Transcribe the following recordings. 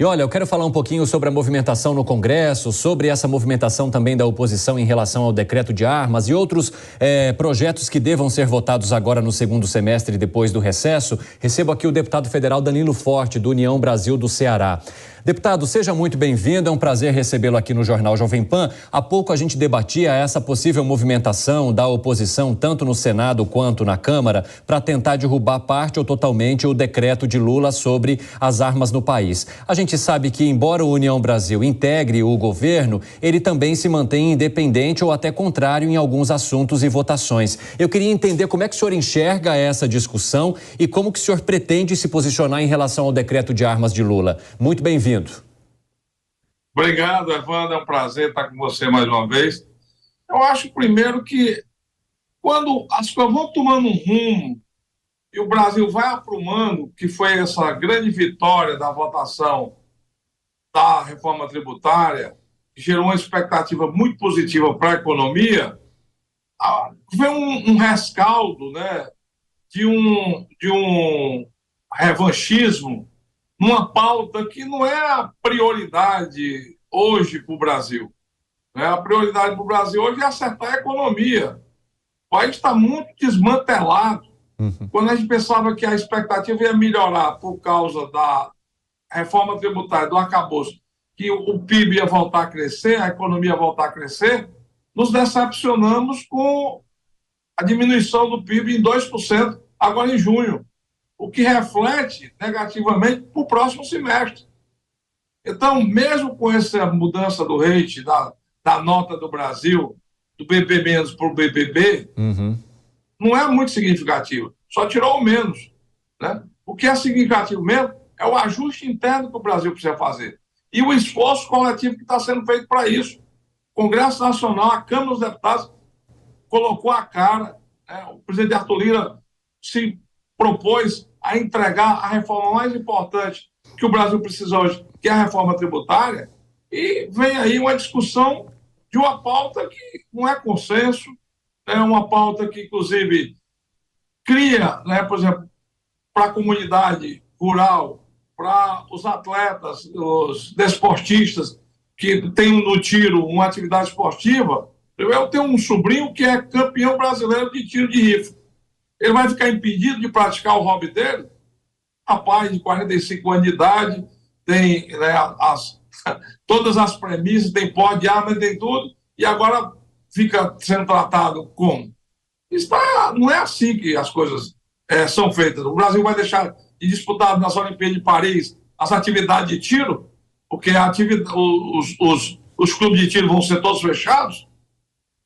E olha, eu quero falar um pouquinho sobre a movimentação no Congresso, sobre essa movimentação também da oposição em relação ao decreto de armas e outros projetos que devam ser votados agora no segundo semestre depois do recesso. Recebo aqui o deputado federal Danilo Forte, do União Brasil do Ceará. Deputado, seja muito bem-vindo, é um prazer recebê-lo aqui no Jornal Jovem Pan. Há pouco a gente debatia essa possível movimentação da oposição, tanto no Senado quanto na Câmara, para tentar derrubar parte ou totalmente o decreto de Lula sobre as armas no país. A gente sabe que, embora o União Brasil integre o governo, ele também se mantém independente ou até contrário em alguns assuntos e votações. Eu queria entender como é que o senhor enxerga essa discussão e como que o senhor pretende se posicionar em relação ao decreto de armas de Lula. Muito bem-vindo. Obrigado, Evandro. É um prazer estar com você mais uma vez. Eu acho, primeiro, que quando as coisas vão tomando um rumo e o Brasil vai aprumando, que foi essa grande vitória da votação da reforma tributária, que gerou uma expectativa muito positiva para a economia, vem um rescaldo, né, de um revanchismo numa pauta que não é a prioridade hoje para o Brasil. A prioridade para o Brasil hoje é acertar a economia. O país está muito desmantelado. Quando a gente pensava que a expectativa ia melhorar por causa da reforma tributária, do arcabouço, que o PIB ia voltar a crescer, a economia ia voltar a crescer, nos decepcionamos com a diminuição do PIB em 2% agora em junho, o que reflete negativamente para o próximo semestre. Então, mesmo com essa mudança do rate, da nota do Brasil, do BB- para o BBB, não é muito significativo, só tirou o menos. Né? O que é significativo mesmo é o ajuste interno que o Brasil precisa fazer e o esforço coletivo que está sendo feito para isso. O Congresso Nacional, a Câmara dos Deputados, colocou a cara, né? O presidente Arthur Lira se propôs a entregar a reforma mais importante que o Brasil precisa hoje, que é a reforma tributária, e vem aí uma discussão de uma pauta que não é consenso, é uma pauta que, inclusive, cria, né, por exemplo, para a comunidade rural, para os atletas, os desportistas que têm no tiro uma atividade esportiva. Eu tenho um sobrinho que é campeão brasileiro de tiro de rifle. Ele vai ficar impedido de praticar o hobby dele? Rapaz de 45 anos de idade, tem, né, todas as premissas, tem porte de arma, tem tudo, e agora fica sendo tratado como? Não é assim que as coisas são feitas. O Brasil vai deixar de disputar nas Olimpíadas de Paris as atividades de tiro, porque os clubes de tiro vão ser todos fechados?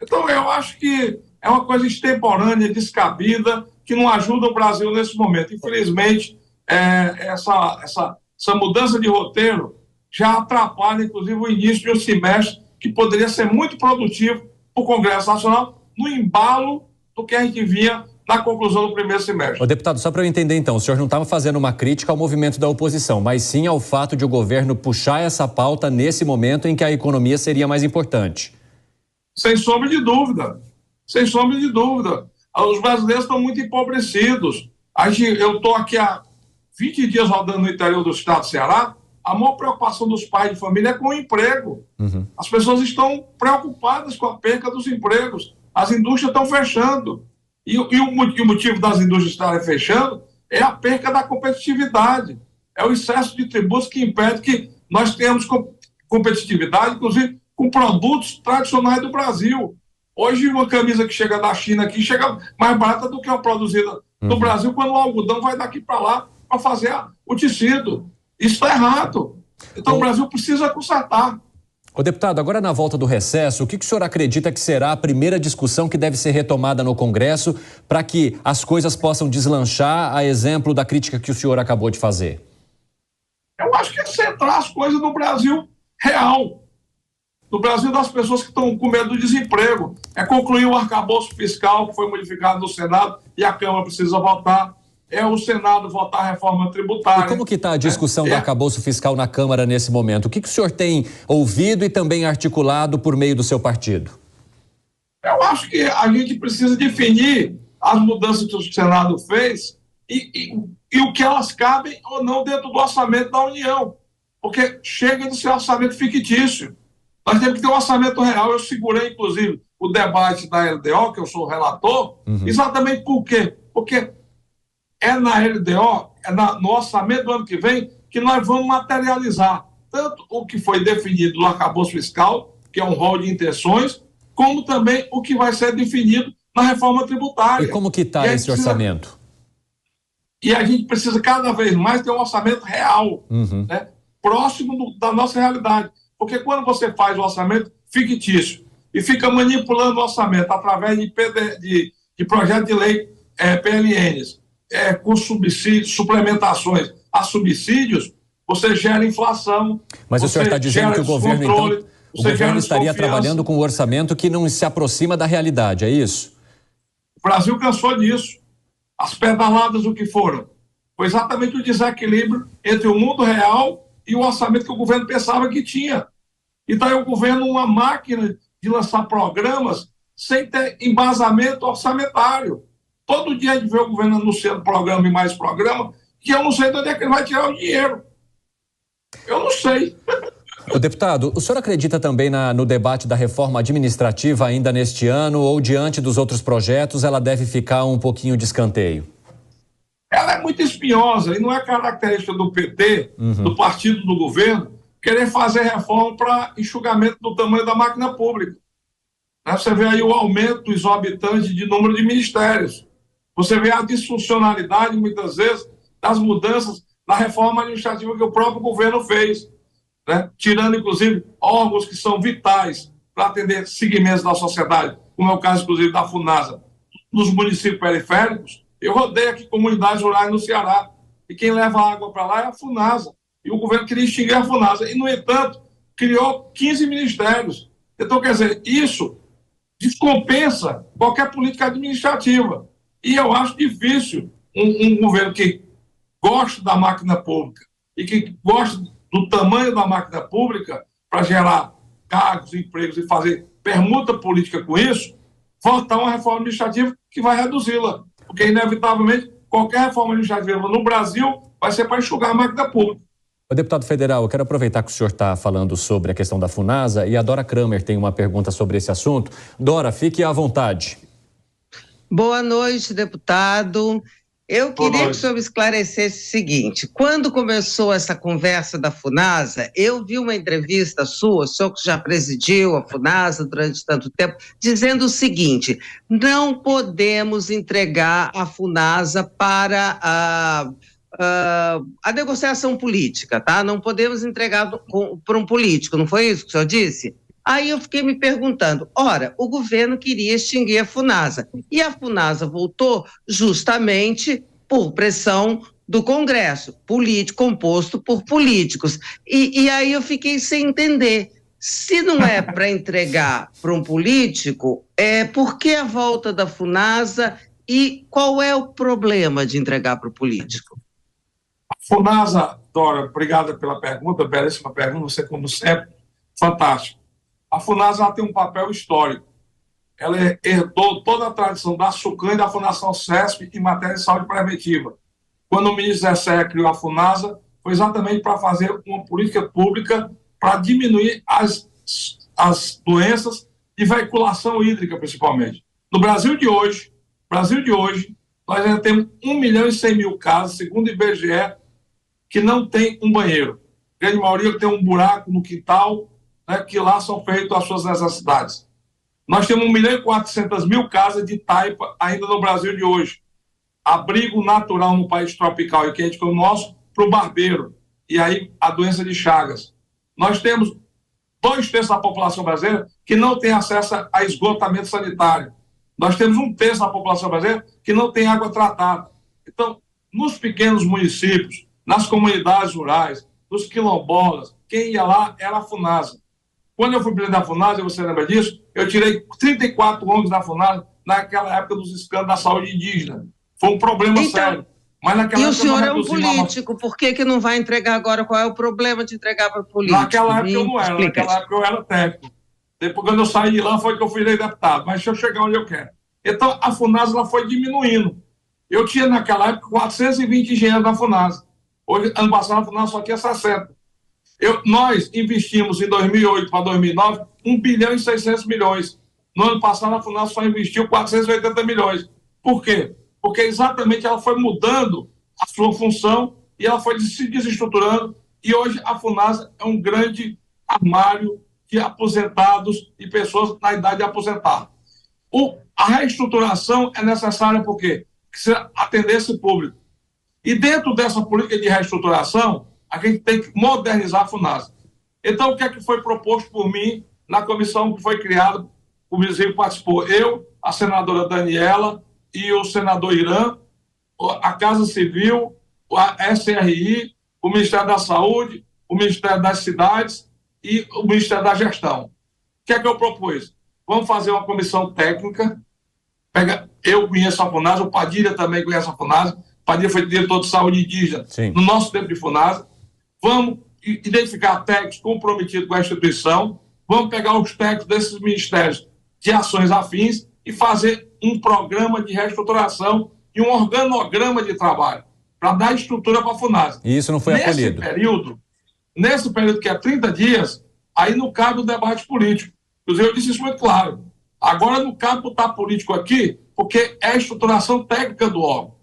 Então, eu acho que é uma coisa extemporânea, descabida, que não ajuda o Brasil nesse momento. Infelizmente, essa mudança de roteiro já atrapalha, inclusive, o início de um semestre que poderia ser muito produtivo para o Congresso Nacional, no embalo do que a gente via na conclusão do primeiro semestre. Ô, deputado, só para eu entender então, o senhor não estava fazendo uma crítica ao movimento da oposição, mas sim ao fato de o governo puxar essa pauta nesse momento em que a economia seria mais importante. Sem sombra de dúvida. Sem sombra de dúvida. Os brasileiros estão muito empobrecidos. Eu estou aqui há 20 dias rodando no interior do estado do Ceará. A maior preocupação dos pais de família é com o emprego. As pessoas estão preocupadas com a perca dos empregos. As indústrias estão fechando. E o motivo das indústrias estarem fechando é a perca da competitividade. É o excesso de tributos que impede que nós tenhamos competitividade, inclusive com produtos tradicionais do Brasil. Hoje, uma camisa que chega da China aqui chega mais barata do que a produzida no Brasil, quando o algodão vai daqui para lá para fazer o tecido. Isso está errado. Então, o Brasil precisa consertar. Ô, deputado, agora na volta do recesso, o que o senhor acredita que será a primeira discussão que deve ser retomada no Congresso para que as coisas possam deslanchar, a exemplo da crítica que o senhor acabou de fazer? Eu acho que é centrar as coisas no Brasil real. No Brasil, das pessoas que estão com medo do desemprego. É concluir o arcabouço fiscal que foi modificado no Senado e a Câmara precisa votar. É o Senado votar a reforma tributária. E como que está a discussão do arcabouço fiscal na Câmara nesse momento? O que o senhor tem ouvido e também articulado por meio do seu partido? Eu acho que a gente precisa definir as mudanças que o Senado fez e o que elas cabem ou não dentro do orçamento da União. porque chega de ser orçamento fictício. Nós temos que ter um orçamento real. Eu segurei, inclusive, o debate da LDO, que eu sou o relator, exatamente por quê? Porque é na LDO, no orçamento do ano que vem, que nós vamos materializar tanto o que foi definido no arcabouço fiscal, que é um rol de intenções, como também o que vai ser definido na reforma tributária. E como que está esse orçamento? E a gente precisa cada vez mais ter um orçamento real, né, próximo da nossa realidade. Porque quando você faz o orçamento fictício e fica manipulando o orçamento através de projeto de lei PLNs, com subsídios, suplementações a subsídios, você gera inflação. Mas o senhor está dizendo que o governo, então, o governo estaria trabalhando com um orçamento que não se aproxima da realidade, é isso? O Brasil cansou disso. As pedaladas, o que foram? Foi exatamente o desequilíbrio entre o mundo real e o orçamento que o governo pensava que tinha. Então, é o governo uma máquina de lançar programas sem ter embasamento orçamentário. Todo dia a gente vê o governo anunciando programa e mais programa, que eu não sei de onde é que ele vai tirar o dinheiro. Eu não sei. O deputado, o senhor acredita também no debate da reforma administrativa ainda neste ano ou diante dos outros projetos ela deve ficar um pouquinho de escanteio? Ela é muito espinhosa e não é característica do PT, do partido do governo, querer fazer reforma para enxugamento do tamanho da máquina pública. Você vê aí o aumento exorbitante de número de ministérios. Você vê a disfuncionalidade, muitas vezes, das mudanças na reforma administrativa que o próprio governo fez, né? Tirando, inclusive, órgãos que são vitais para atender segmentos da sociedade, como é o caso, inclusive, da FUNASA. Nos municípios periféricos, eu rodei aqui comunidades rurais no Ceará, e quem leva água para lá é a FUNASA. E o governo queria extinguir a FUNASA. E, no entanto, criou 15 ministérios. Então, quer dizer, isso descompensa qualquer política administrativa. E eu acho difícil um governo que gosta da máquina pública e que gosta do tamanho da máquina pública para gerar cargos, empregos e fazer permuta política com isso, votar uma reforma administrativa que vai reduzi-la. Porque, inevitavelmente, qualquer reforma administrativa no Brasil vai ser para enxugar a máquina pública. Deputado federal, eu quero aproveitar que o senhor está falando sobre a questão da FUNASA e a Dora Kramer tem uma pergunta sobre esse assunto. Dora, fique à vontade. Boa noite, deputado. Eu queria que o senhor esclarecesse o seguinte: quando começou essa conversa da FUNASA, eu vi uma entrevista sua, o senhor que já presidiu a FUNASA durante tanto tempo, dizendo o seguinte: não podemos entregar a FUNASA para a negociação política, tá? Não podemos entregar para um político, não foi isso que o senhor disse? Aí eu fiquei me perguntando, ora, o governo queria extinguir a FUNASA, e a FUNASA voltou justamente por pressão do Congresso, composto por políticos. E aí eu fiquei sem entender, se não é para entregar para um político, por que a volta da FUNASA e qual é o problema de entregar para o político? A FUNASA, Dora, obrigada pela pergunta, belíssima pergunta, você como sempre, fantástico. A FUNASA tem um papel histórico. Ela herdou toda a tradição da SUCAM e da Fundação CESP em matéria de saúde preventiva. Quando o ministro Zé Serra criou a FUNASA, foi exatamente para fazer uma política pública para diminuir as doenças de veiculação hídrica, principalmente. No Brasil de hoje, nós já temos 1.100.000 casas, segundo o IBGE, que não tem um banheiro. A grande maioria tem um buraco no quintal, né, que lá são feitas as suas necessidades. Nós temos 1.400.000 casas de taipa ainda no Brasil de hoje. Abrigo natural no país tropical e quente como o nosso para o barbeiro. E aí a doença de Chagas. Nós temos 2/3 da população brasileira que não tem acesso a esgotamento sanitário. Nós temos 1/3 da população brasileira que não tem água tratada. Então, nos pequenos municípios, nas comunidades rurais, nos quilombolas, quem ia lá era a FUNASA. Quando eu fui presidente da FUNASA, você lembra disso? Eu tirei 34 ONGs da FUNASA naquela época dos escândalos da saúde indígena. Foi um problema sério. Mas naquela e época o senhor é um político, por que não vai entregar agora? Qual é o problema de entregar para o político? Naquela época eu não era, naquela época eu era técnico. Depois, quando eu saí de lá, foi que eu fui deputado. Mas deixa eu chegar onde eu quero. Então, a FUNASA ela foi diminuindo. Eu tinha, naquela época, 420 engenheiros da FUNASA. Hoje, ano passado, a FUNASA só tinha 60. Nós investimos em 2008 para 2009 1 bilhão e 600 milhões. No ano passado, a FUNASA só investiu 480 milhões. Por quê? Porque exatamente ela foi mudando a sua função e ela foi se desestruturando. E hoje a FUNASA é um grande armário de aposentados e pessoas na idade de aposentar. A reestruturação é necessária por quê? Porque se atender esse público. E dentro dessa política de reestruturação, a gente tem que modernizar a FUNASA. Então, o que é que foi proposto por mim na comissão que foi criada? O Brasil participou, eu, a senadora Daniela e o senador Irã, a Casa Civil, a SRI, o Ministério da Saúde, o Ministério das Cidades e o Ministério da Gestão. O que é que eu propus? Vamos fazer uma comissão técnica. Eu conheço a FUNASA, o Padilha também conhece a FUNASA. O Padilha foi diretor de saúde indígena no nosso tempo de FUNASA. Vamos identificar técnicos comprometidos com a instituição. Vamos pegar os técnicos desses ministérios de ações afins e fazer um programa de reestruturação e um organograma de trabalho para dar estrutura para a FUNASA. E isso não foi acolhido. Nesse período que é 30 dias, aí não cabe o debate político. Inclusive, eu disse isso muito claro. Agora não cabe botar político aqui, porque é a estruturação técnica do órgão.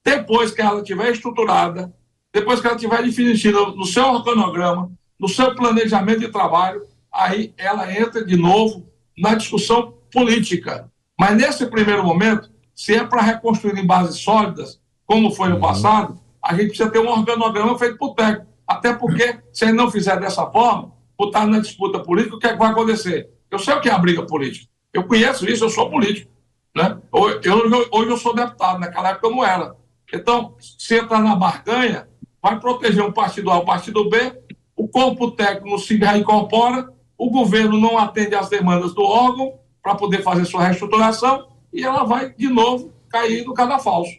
Depois que ela estiver estruturada, depois que ela estiver definida no seu organograma, no seu planejamento de trabalho, aí ela entra de novo na discussão política. Mas nesse primeiro momento, se é para reconstruir em bases sólidas, como foi no passado, a gente precisa ter um organograma feito por técnico. Até porque, se ele não fizer dessa forma, botar na disputa política, o que é que vai acontecer? Eu sei o que é a briga política. Eu conheço isso, eu sou político. Né? Hoje eu sou deputado, naquela época eu não era. Então, se entrar na barganha, vai proteger um partido A, o partido B, o corpo técnico se reincorpora, o governo não atende às demandas do órgão para poder fazer sua reestruturação e ela vai, de novo, cair no cadafalso.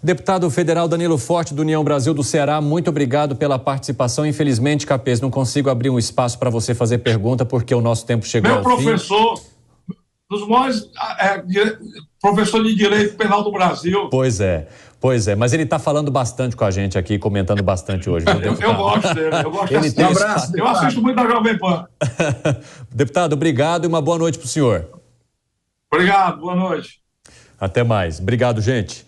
Deputado federal Danilo Forte, do União Brasil do Ceará, muito obrigado pela participação. Infelizmente, Capês, não consigo abrir um espaço para você fazer pergunta, porque o nosso tempo chegou ao fim. Meu professor, dos maiores professor de Direito Penal do Brasil. Pois é, mas ele está falando bastante com a gente aqui, comentando bastante hoje. Eu gosto dele, eu gosto dele. Um abraço, eu assisto muito da Jovem Pan. Deputado, obrigado e uma boa noite para o senhor. Obrigado, boa noite. Até mais. Obrigado, gente.